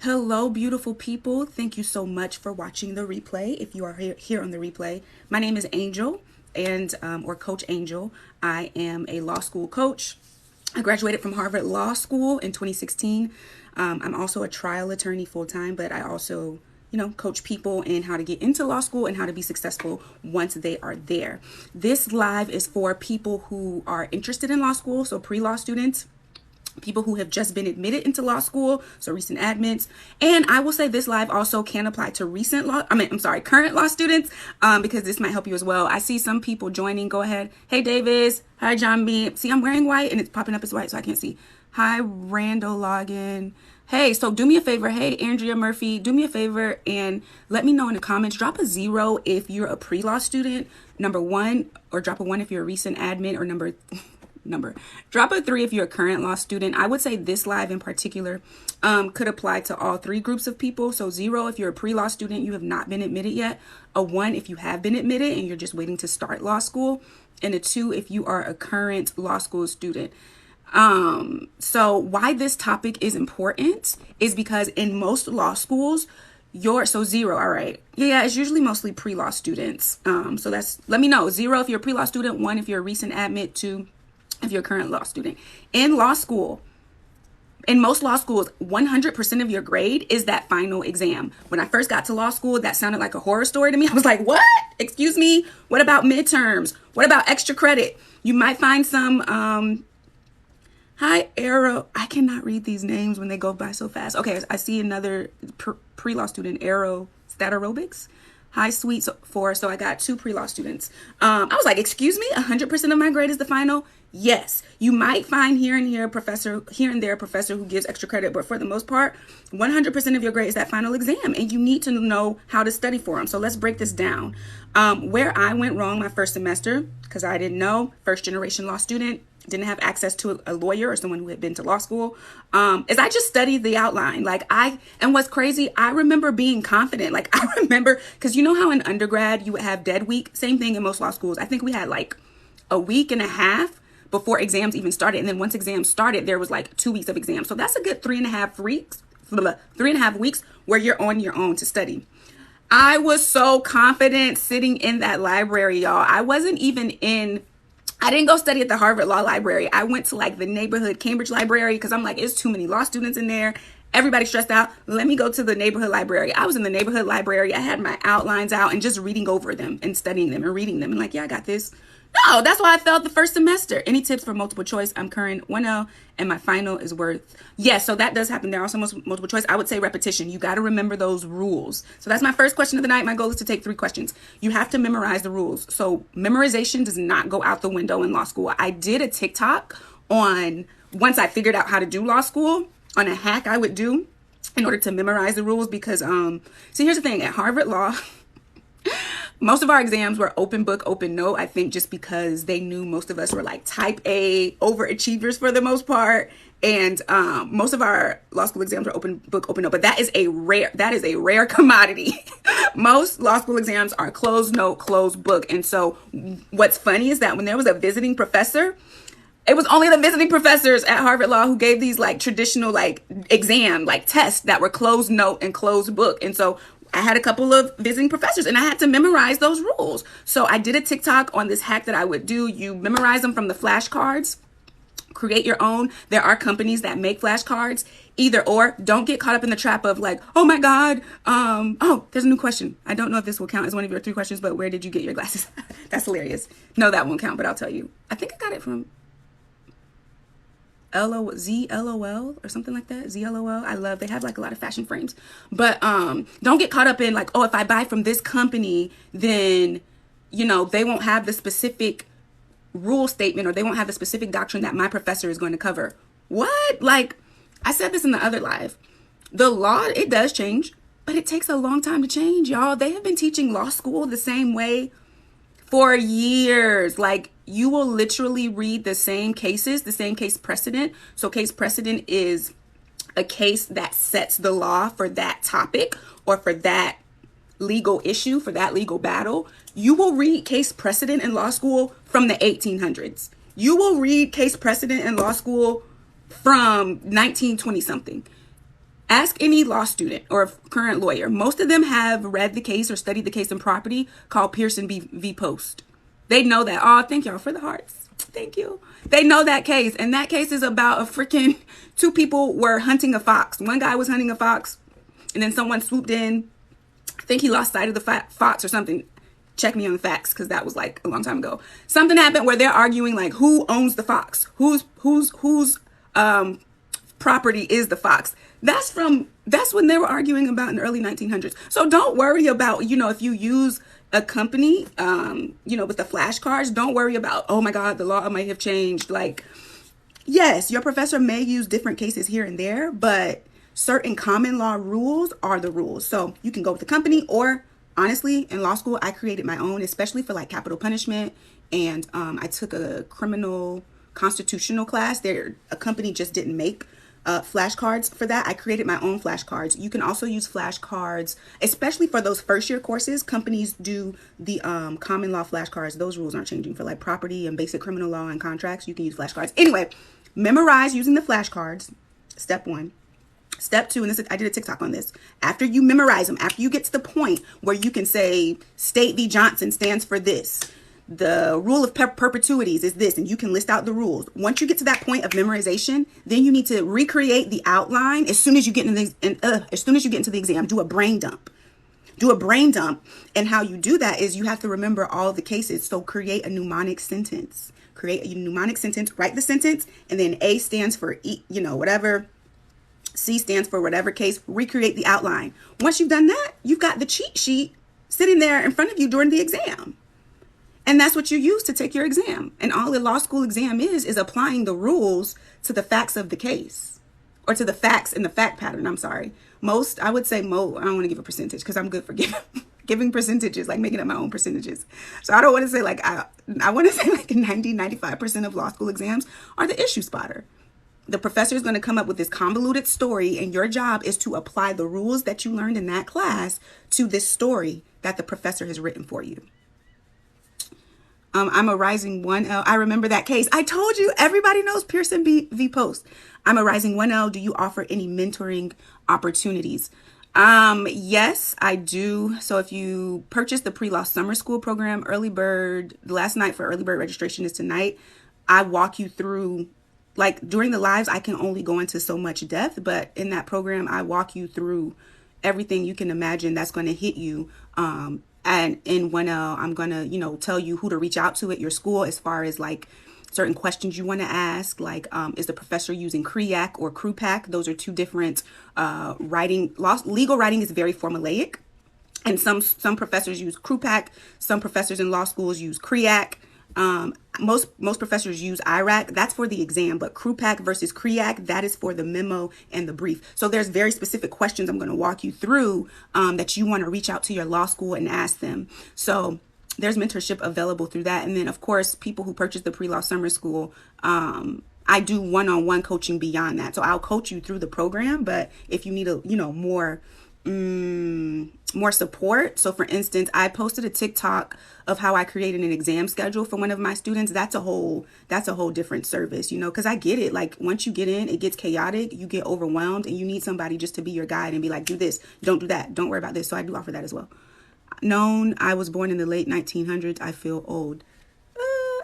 Hello, beautiful people. Thank you so much for watching the replay. If you are here on the replay, my name is Angel, and or Coach Angel. I am a law school coach. I graduated from Harvard Law School in 2016. I'm also a trial attorney full time, but I also, coach people in how to get into law school and how to be successful once they are there. This live is for people who are interested in law school, so pre-law students, people who have just been admitted into law school, so recent admits. And I will say this live also can apply to current law students, because this might help you as well. I see some people joining. Go ahead. Hey, Davis. Hi, John B. See, I'm wearing white and it's popping up as white, so I can't see. Hi, Randall Logan. Hey, so do me a favor. Hey, Andrea Murphy, do me a favor and let me know in the comments. Drop a 0 if you're a pre-law student, number 1, or drop a 1 if you're a recent admit, or drop a 3 if you're a current law student. I would say this live in particular could apply to all 3 groups of people. So 0 if you're a pre-law student, you have not been admitted yet, a 1 if you have been admitted and you're just waiting to start law school, and a 2 if you are a current law school student. So why this topic is important is because in most law schools, 0, all right. Yeah, it's usually mostly pre-law students. So let me know. 0 if you're a pre-law student, 1 if you're a recent admit, 2 if you're a current law student. In law school, in most law schools, 100% of your grade is that final exam. When I first got to law school, that sounded like a horror story to me. I was like, what? Excuse me? What about midterms? What about extra credit? You might find some, hi, Arrow. I cannot read these names when they go by so fast. Okay, I see another pre-law student, Arrow Stat Aerobics. Hi, Sweet 4. So I got 2 pre-law students. I was like, excuse me, 100% of my grade is the final? Yes. You might find here and there a professor who gives extra credit, but for the most part, 100% of your grade is that final exam, and you need to know how to study for them. So let's break this down. Where I went wrong my first semester, because I didn't know, first generation law student, didn't have access to a lawyer or someone who had been to law school, is I just studied the outline. And what's crazy, I remember being confident. I remember, because you know how in undergrad you would have dead week, same thing in most law schools. I think we had a week and a half before exams even started. And then once exams started, there was 2 weeks of exams. So that's a good 3.5 weeks where you're on your own to study. I was so confident sitting in that library, y'all. I didn't go study at the Harvard Law Library. I went to the neighborhood Cambridge Library because I'm like, it's too many law students in there. Everybody's stressed out. Let me go to the neighborhood library. I was in the neighborhood library. I had my outlines out and just reading over them and studying them and reading them. And yeah, I got this. No, that's why I failed the first semester. Any tips for multiple choice? I'm current 1L and my final is worth. Yes, so that does happen. There are also multiple choice. I would say repetition. You got to remember those rules. So that's my first question of the night. My goal is to take 3 questions. You have to memorize the rules. So memorization does not go out the window in law school. I did a TikTok once I figured out how to do law school, on a hack I would do in order to memorize the rules, because see, here's the thing. At Harvard Law, most of our exams were open book, open note. I think just because they knew most of us were type A overachievers for the most part. And most of our law school exams were open book, open note. But that is a rare commodity. Most law school exams are closed note, closed book. And so what's funny is that when there was a visiting professor, it was only the visiting professors at Harvard Law who gave these traditional exam, tests that were closed note and closed book. And so I had a couple of visiting professors and I had to memorize those rules. So I did a TikTok on this hack that I would do. You memorize them from the flashcards, create your own. There are companies that make flashcards. Either or, don't get caught up in the trap of oh my God. There's a new question. I don't know if this will count as one of your 3 questions, but where did you get your glasses? That's hilarious. No, that won't count, but I'll tell you. I think I got it from ZLOL or something like that. ZLOL. They have a lot of fashion frames, but don't get caught up in if I buy from this company, then they won't have the specific rule statement, or they won't have the specific doctrine that my professor is going to cover. What? I said this in the other live. The law, it does change, but it takes a long time to change, y'all. They have been teaching law school the same way for years. You will literally read the same cases, the same case precedent. So case precedent is a case that sets the law for that topic or for that legal issue, for that legal battle. You will read case precedent in law school from the 1800s. You will read case precedent in law school from 1920 something. Ask any law student or current lawyer. Most of them have read the case or studied the case in property called Pearson v. Post. They know that. Oh, thank y'all for the hearts. Thank you. They know that case. And that case is about a freaking two people were hunting a fox. One guy was hunting a fox and then someone swooped in. I think he lost sight of the fox or something. Check me on the facts because that was like a long time ago. Something happened where they're arguing like who owns the fox? Whose property is the fox? That's when they were arguing about in the early 1900s. So don't worry about, if you use a company, with the flashcards, don't worry about, oh my God, the law might have changed. Like, yes, your professor may use different cases here and there, but certain common law rules are the rules. So you can go with the company, or honestly, in law school, I created my own, especially for like capital punishment. And I took a criminal constitutional class. A company just didn't make flashcards for that. I created my own flashcards. You can also use flashcards, especially for those first year courses. Companies do the common law flashcards. Those rules aren't changing for like property and basic criminal law and contracts. You can use flashcards. Anyway, memorize using the flashcards. Step 1. Step 2, and I did a TikTok on this. After you memorize them, after you get to the point where you can say State v. Johnson stands for this, the rule of perpetuities is this, and you can list out the rules. Once you get to that point of memorization, then you need to recreate the outline as soon as you get into the exam. Do a brain dump. And how you do that is you have to remember all the cases. So create a mnemonic sentence. Write the sentence, and then A stands for whatever. C stands for whatever case. Recreate the outline. Once you've done that, you've got the cheat sheet sitting there in front of you during the exam. And that's what you use to take your exam. And all a law school exam is applying the rules to the facts of the case, or to the facts in the fact pattern. I'm sorry. I don't want to give a percentage because I'm good for giving percentages, like making up my own percentages. So I don't want to say I want to say like 95% of law school exams are the issue spotter. The professor is going to come up with this convoluted story, and your job is to apply the rules that you learned in that class to this story that the professor has written for you. I'm a rising 1L. I remember that case. I told you, everybody knows Pearson v. Post. I'm a rising 1L. Do you offer any mentoring opportunities? Yes, I do. So if you purchase the pre-law summer school program, the last night for early bird registration is tonight. I walk you through, like during the lives, I can only go into so much depth, but in that program, I walk you through everything you can imagine that's going to hit you. And in 1L, I'm going to, tell you who to reach out to at your school as far as like certain questions you want to ask, like is the professor using CREAC or CRUPAC? Those are two different writing. Legal writing is very formulaic, and some professors use CRUPAC. Some professors in law schools use CREAC. Most professors use IRAC. That's for the exam, but CRUPAC versus CREAC, that is for the memo and the brief. So there's very specific questions I'm going to walk you through that you want to reach out to your law school and ask them. So there's mentorship available through that. And then, of course, people who purchase the pre-law summer school, I do one-on-one coaching beyond that. So I'll coach you through the program, but if you need more support. So for instance, I posted a TikTok of how I created an exam schedule for one of my students. That's a whole different service, because I get it. Like once you get in, it gets chaotic, you get overwhelmed, and you need somebody just to be your guide and be like, do this, don't do that, don't worry about this. So I do offer that as well. I was born in the late 1900s. I feel old.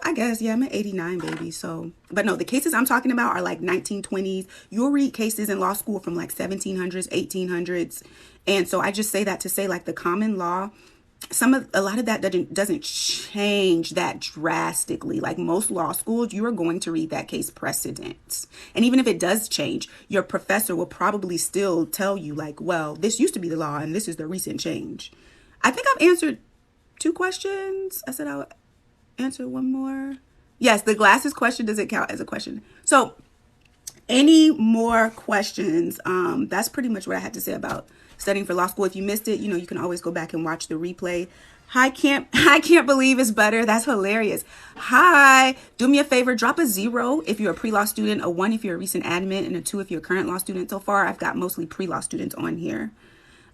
I guess, yeah, I'm an 89 baby. So, but no, the cases I'm talking about are like 1920s. You'll read cases in law school from like 1700s, 1800s. And so I just say that to say like the common law, a lot of that doesn't change that drastically. Like most law schools, you are going to read that case precedent. And even if it does change, your professor will probably still tell you like, well, this used to be the law and this is the recent change. I think I've answered 2 questions. I said I'll answer one more. Yes, the glasses question doesn't count as a question. So any more questions? That's pretty much what I had to say about studying for law school. If you missed it, you can always go back and watch the replay. I can't believe it's butter. That's hilarious. Hi, do me a favor, drop a 0 if you're a pre-law student, a 1 if you're a recent admin, and a 2 if you're a current law student. So far, I've got mostly pre-law students on here.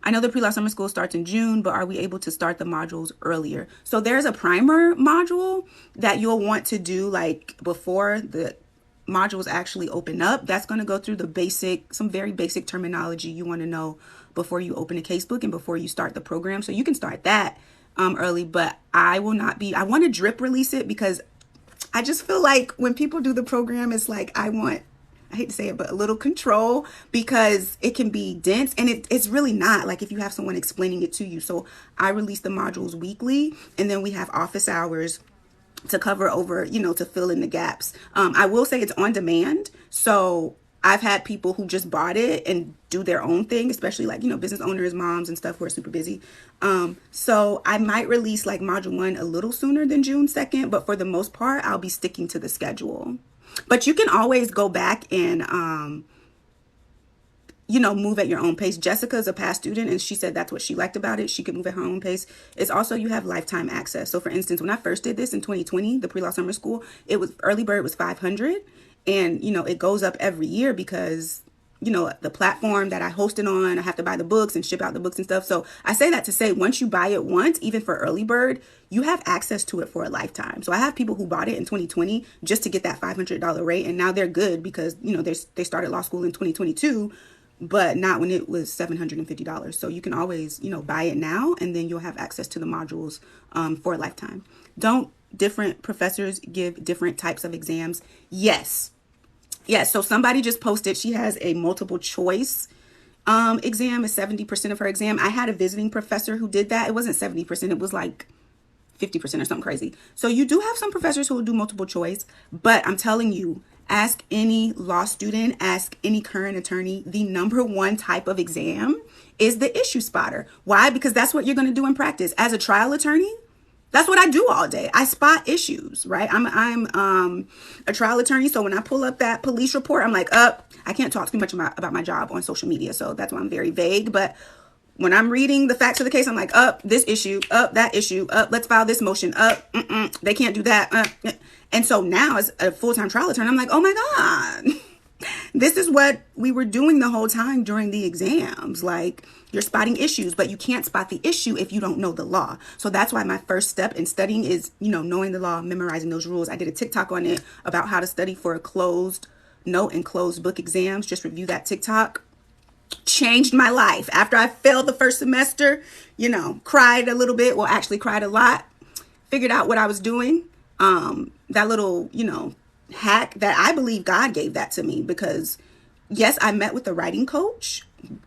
I know the pre-law summer school starts in June, but are we able to start the modules earlier? So there's a primer module that you'll want to do like before the modules actually open up, that's going to go through some very basic terminology you want to know before you open a casebook and before you start the program. So you can start that early, but I want to drip release it, because I just feel like when people do the program, it's like I hate to say it, but a little control, because it can be dense, and it's really not like if you have someone explaining it to you. So I release the modules weekly, and then we have office hours to cover over, to fill in the gaps. I will say it's on demand. So I've had people who just bought it and do their own thing, especially like, business owners, moms and stuff who are super busy. So I might release like module 1 a little sooner than June 2nd, but for the most part, I'll be sticking to the schedule. But you can always go back and, move at your own pace. Jessica's a past student, and she said that's what she liked about it. She could move at her own pace. It's also, you have lifetime access. So for instance, when I first did this in 2020, the pre-law summer school, early bird was $500. And, it goes up every year because, the platform that I hosted on, I have to buy the books and ship out the books and stuff. So I say that to say, once you buy it once, even for early bird, you have access to it for a lifetime. So I have people who bought it in 2020 just to get that $500 rate. And now they're good because, they started law school in 2022, but not when it was $750. So you can always, buy it now, and then you'll have access to the modules for a lifetime. Don't different professors give different types of exams? Yes. So somebody just posted, she has a multiple choice exam, is 70% of her exam. I had a visiting professor who did that. It wasn't 70%, it was like 50% or something crazy. So you do have some professors who will do multiple choice, but I'm telling you, ask any law student, ask any current attorney, the number one type of exam is the issue spotter. Why? Because that's what you're going to do in practice. As a trial attorney, that's what I do all day. I spot issues, right? I'm a trial attorney. So when I pull up that police report, I'm like, I can't talk too much about my job on social media. So that's why I'm very vague. But when I'm reading the facts of the case, I'm like, this issue, that issue, let's file this motion, they can't do that. And so now as a full-time trial attorney, I'm like, oh my God, this is what we were doing the whole time during the exams. Like, you're spotting issues, but you can't spot the issue if you don't know the law. So that's why my first step in studying is, knowing the law, memorizing those rules. I did a TikTok on it about how to study for a closed note and closed book exams. Just review that TikTok. Changed my life. After I failed the first semester, cried a little bit. Well, actually cried a lot. Figured out what I was doing. That little, hack that I believe God gave that to me, because yes, I met with a writing coach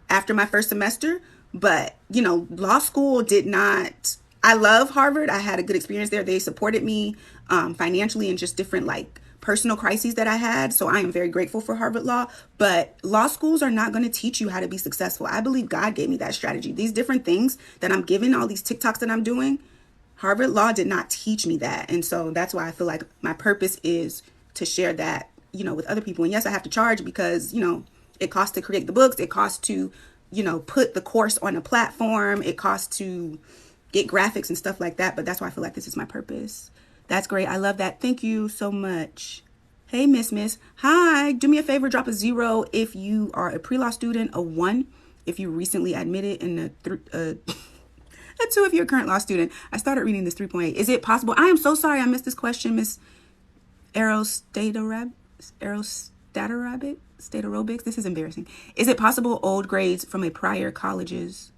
after my first semester, but law school did not. I love Harvard. I had a good experience there. They supported me financially and just different personal crises that I had. So I am very grateful for Harvard Law, but law schools are not going to teach you how to be successful. I believe God gave me that strategy. These different things that I'm giving, all these TikToks that I'm doing, Harvard Law did not teach me that. And so that's why I feel like my purpose is to share that, with other people. And yes, I have to charge because, it costs to create the books. It costs to, put the course on a platform. It costs to get graphics and stuff like that. But that's why I feel like this is my purpose. That's great. I love that. Thank you so much. Hey, Miss. Hi. Do me a favor. Drop a 0 if you are a pre-law student, a 1 if you recently admitted, and a 2 if you're a current law student. I started reading this 3.8. Is it possible? I am so sorry I missed this question, Miss Aerostatic. State aerobics. This is embarrassing. Is it possible old grades from a prior colleges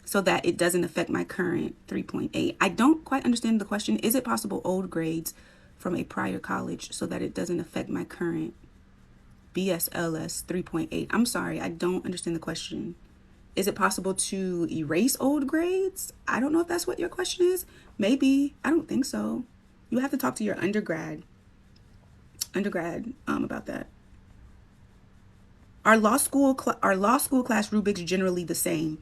so that it doesn't affect my current 3.8? I don't quite understand the question. Is it possible old grades from a prior college so that it doesn't affect my current BSLS 3.8? I'm sorry, I don't understand the question. Is it possible to erase old grades? I don't know if that's what your question is. Maybe. I don't think so. You have to talk to your undergrad about that. Are law school class rubrics generally the same?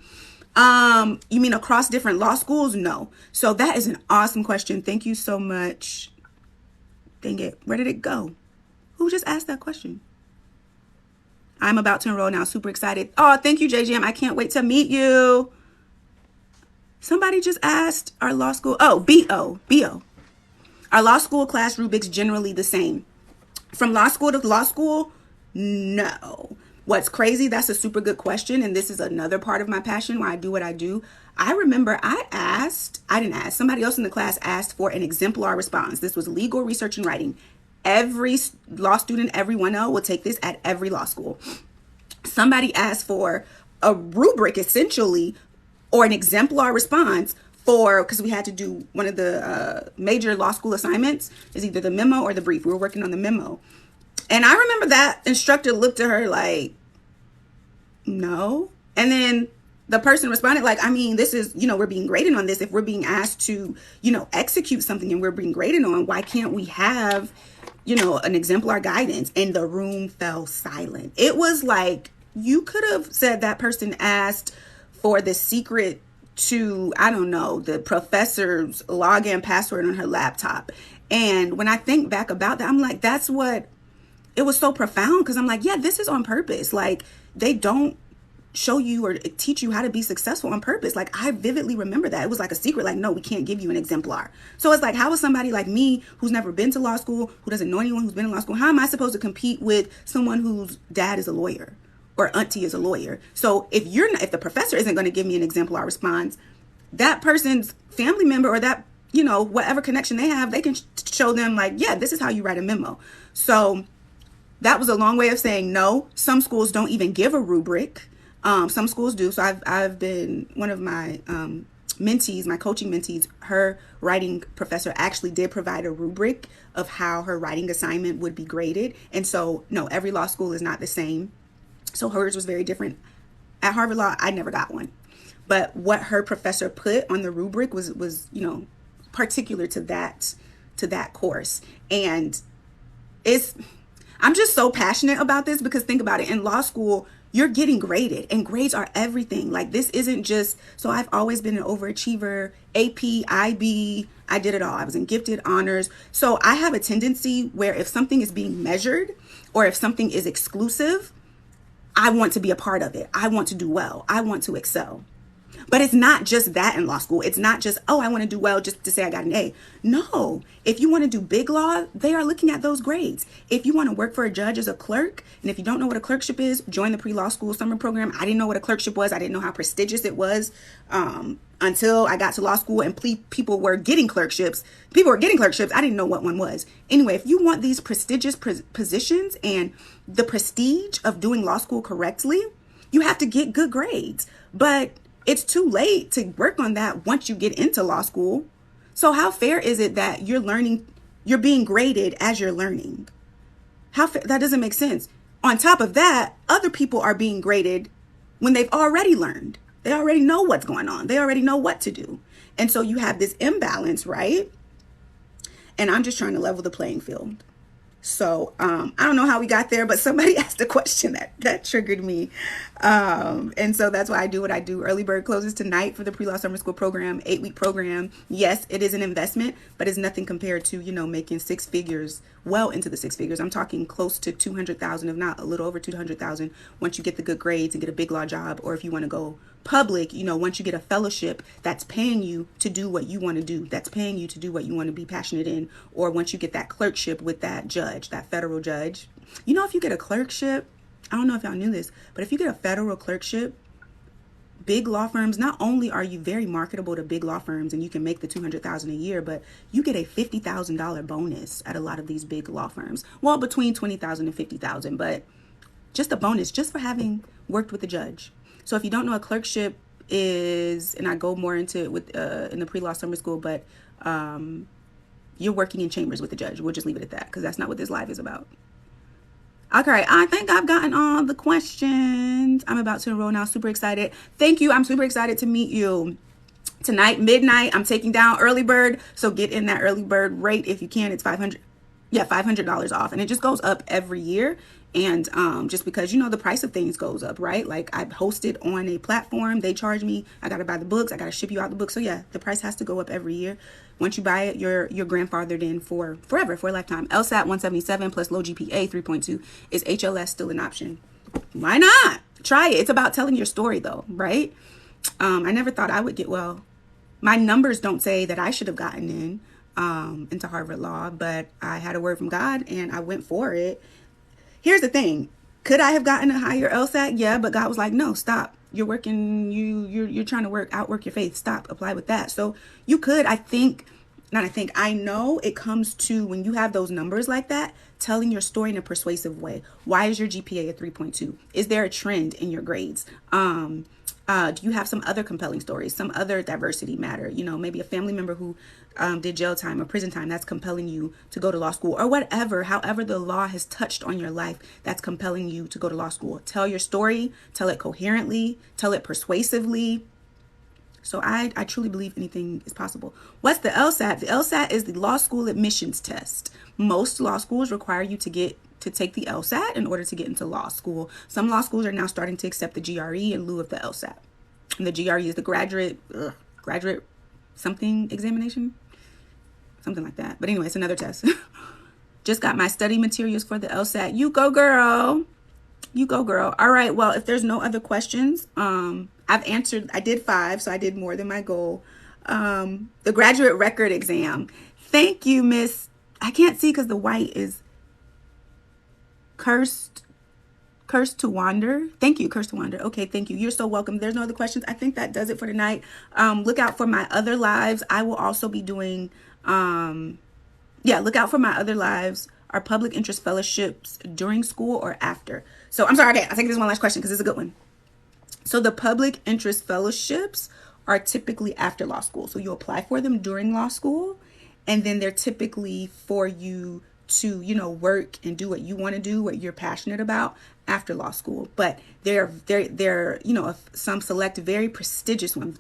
You mean across different law schools? No. So that is an awesome question. Thank you so much. Dang it. Where did it go? Who just asked that question? I'm about to enroll now. Super excited. Oh, thank you, JGM. I can't wait to meet you. Somebody just asked, our law school. Oh, BO. Are law school class rubrics generally the same? From law school to law school? No. What's crazy, that's a super good question. And this is another part of my passion why I do what I do. I remember somebody else in the class asked for an exemplar response. This was legal research and writing. Every law student, every 1L will take this at every law school. Somebody asked for a rubric essentially, or an exemplar response for, because we had to do one of the major law school assignments is either the memo or the brief. We were working on the memo. And I remember that instructor looked at her like, no. And then the person responded like, I mean, this is, we're being graded on this. If we're being asked to, execute something and we're being graded on, why can't we have, an exemplar guidance? And the room fell silent. It was like, you could have said that person asked for the secret to, I don't know, the professor's login password on her laptop. And when I think back about that, I'm like, that's what, it was so profound, because I'm like, yeah, this is on purpose. Like, they don't show you or teach you how to be successful on purpose. Like, I vividly remember that. It was like a secret, like, no, we can't give you an exemplar. So it's like, how is somebody like me, who's never been to law school, who doesn't know anyone who's been in law school, how am I supposed to compete with someone whose dad is a lawyer or auntie is a lawyer? So if the professor isn't going to give me an exemplar response, that person's family member or that, whatever connection they have, they can show them like, yeah, this is how you write a memo. So that was a long way of saying no. Some schools don't even give a rubric. Some schools do. So I've been, one of my mentees, my coaching mentees, her writing professor actually did provide a rubric of how her writing assignment would be graded. And so, no, every law school is not the same. So hers was very different. At Harvard Law, I never got one. But what her professor put on the rubric was particular to that course. And I'm just so passionate about this, because think about it. In law school, you're getting graded, and grades are everything. Like, this isn't just, so I've always been an overachiever, AP, IB, I did it all. I was in gifted honors. So I have a tendency where if something is being measured or if something is exclusive, I want to be a part of it. I want to do well. I want to excel. But it's not just that in law school. It's not just, oh, I want to do well just to say I got an A. No, if you want to do big law, they are looking at those grades. If you want to work for a judge as a clerk, and if you don't know what a clerkship is, join the pre-law school summer program. I didn't know what a clerkship was. I didn't know how prestigious it was until I got to law school and people were getting clerkships. People were getting clerkships. I didn't know what one was. Anyway, if you want these prestigious positions and the prestige of doing law school correctly, you have to get good grades. But it's too late to work on that once you get into law school. So how fair is it that you're being graded as you're learning? That doesn't make sense. On top of that, other people are being graded when they've already learned. They already know what's going on. They already know what to do. And so you have this imbalance, right? And I'm just trying to level the playing field. So I don't know how we got there, but somebody asked a question that triggered me. And so that's why I do what I do. Early Bird closes tonight for the Pre-Law Summer School program, 8-week program. Yes, it is an investment, but it's nothing compared to, making six figures, well into the six figures. I'm talking close to 200,000, if not a little over 200,000, once you get the good grades and get a big law job, or if you want to go public, once you get a fellowship that's paying you to do what you want to do, that's paying you to do what you want to be passionate in, or once you get that clerkship with that judge, that federal judge. If you get a clerkship, I don't know if y'all knew this, but if you get a federal clerkship, big law firms, not only are you very marketable to big law firms and you can make the $200,000 a year, but you get a $50,000 bonus at a lot of these big law firms. Well, between $20,000 and $50,000, but just a bonus just for having worked with the judge. So if you don't know what clerkship is, and I go more into it with in the pre-law summer school, but you're working in chambers with the judge. We'll just leave it at that, because that's not what this live is about. Okay, I think I've gotten all the questions. I'm about to enroll now. Super excited. Thank you. I'm super excited to meet you. Tonight, midnight, I'm taking down Early Bird. So get in that Early Bird rate if you can. It's $500 off. And it just goes up every year. And just because, the price of things goes up, right? Like, I host it on a platform. They charge me. I got to buy the books. I got to ship you out the books. So yeah, the price has to go up every year. Once you buy it, you're grandfathered in for forever, for a lifetime. LSAT 177 plus low GPA 3.2. Is HLS still an option? Why not? Try it. It's about telling your story though, right? I never thought I would get, my numbers don't say that I should have gotten into Harvard Law, but I had a word from God and I went for it. Here's the thing. Could I have gotten a higher LSAT? Yeah, but God was like, no, stop. You're working, you're trying to outwork your faith. Stop, apply with that. So you could, I think, Not I know it comes to when you have those numbers like that, telling your story in a persuasive way. Why is your GPA a 3.2? Is there a trend in your grades? Do you have some other compelling stories, some other diversity matter? You know, maybe a family member who did jail time or prison time that's compelling you to go to law school, or whatever, however the law has touched on your life that's compelling you to go to law school. Tell your story, tell it coherently, tell it persuasively. So I truly believe anything is possible. What's the LSAT? The LSAT is the law school admissions test. Most law schools require you to take the LSAT in order to get into law school. Some law schools are now starting to accept the GRE in lieu of the LSAT. And the GRE is the graduate something examination, something like that. But anyway, it's another test. Just got my study materials for the LSAT. You go, girl. You go, girl. All right. Well, if there's no other questions, I've answered. I did 5, so I did more than my goal. The graduate record exam. Thank you, Miss. I can't see because the white is cursed to wander. Thank you, Cursed to Wander. Okay, thank you. You're so welcome. There's no other questions. I think that does it for tonight. Look out for my other lives. I will also be doing, look out for my other lives. Our public interest fellowships during school or after. So I'm sorry. Okay, I'll take this one last question because it's a good one. So the public interest fellowships are typically after law school. So you apply for them during law school, and then they're typically for you to, work and do what you want to do, what you're passionate about after law school. But they're some select very prestigious ones.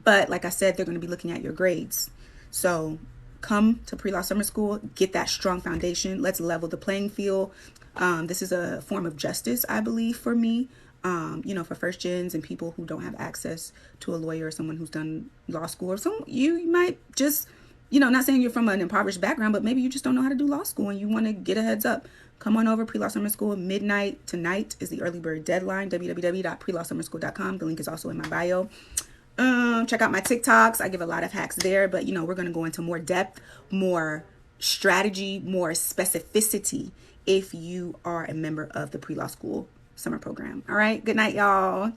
But like I said, they're going to be looking at your grades. So come to pre-law summer school, get that strong foundation. Let's level the playing field. This is a form of justice, I believe, for me. For first gens and people who don't have access to a lawyer or someone who's done law school, or you might just, not saying you're from an impoverished background, but maybe you just don't know how to do law school and you want to get a heads up. Come on over. Pre-law summer school, midnight tonight is the early bird deadline. www.prelawsummerschool.com. The link is also in my bio. Check out my TikToks. I give a lot of hacks there, but we're going to go into more depth, more strategy, more specificity if you are a member of the pre-law school summer program. All right. Good night, y'all.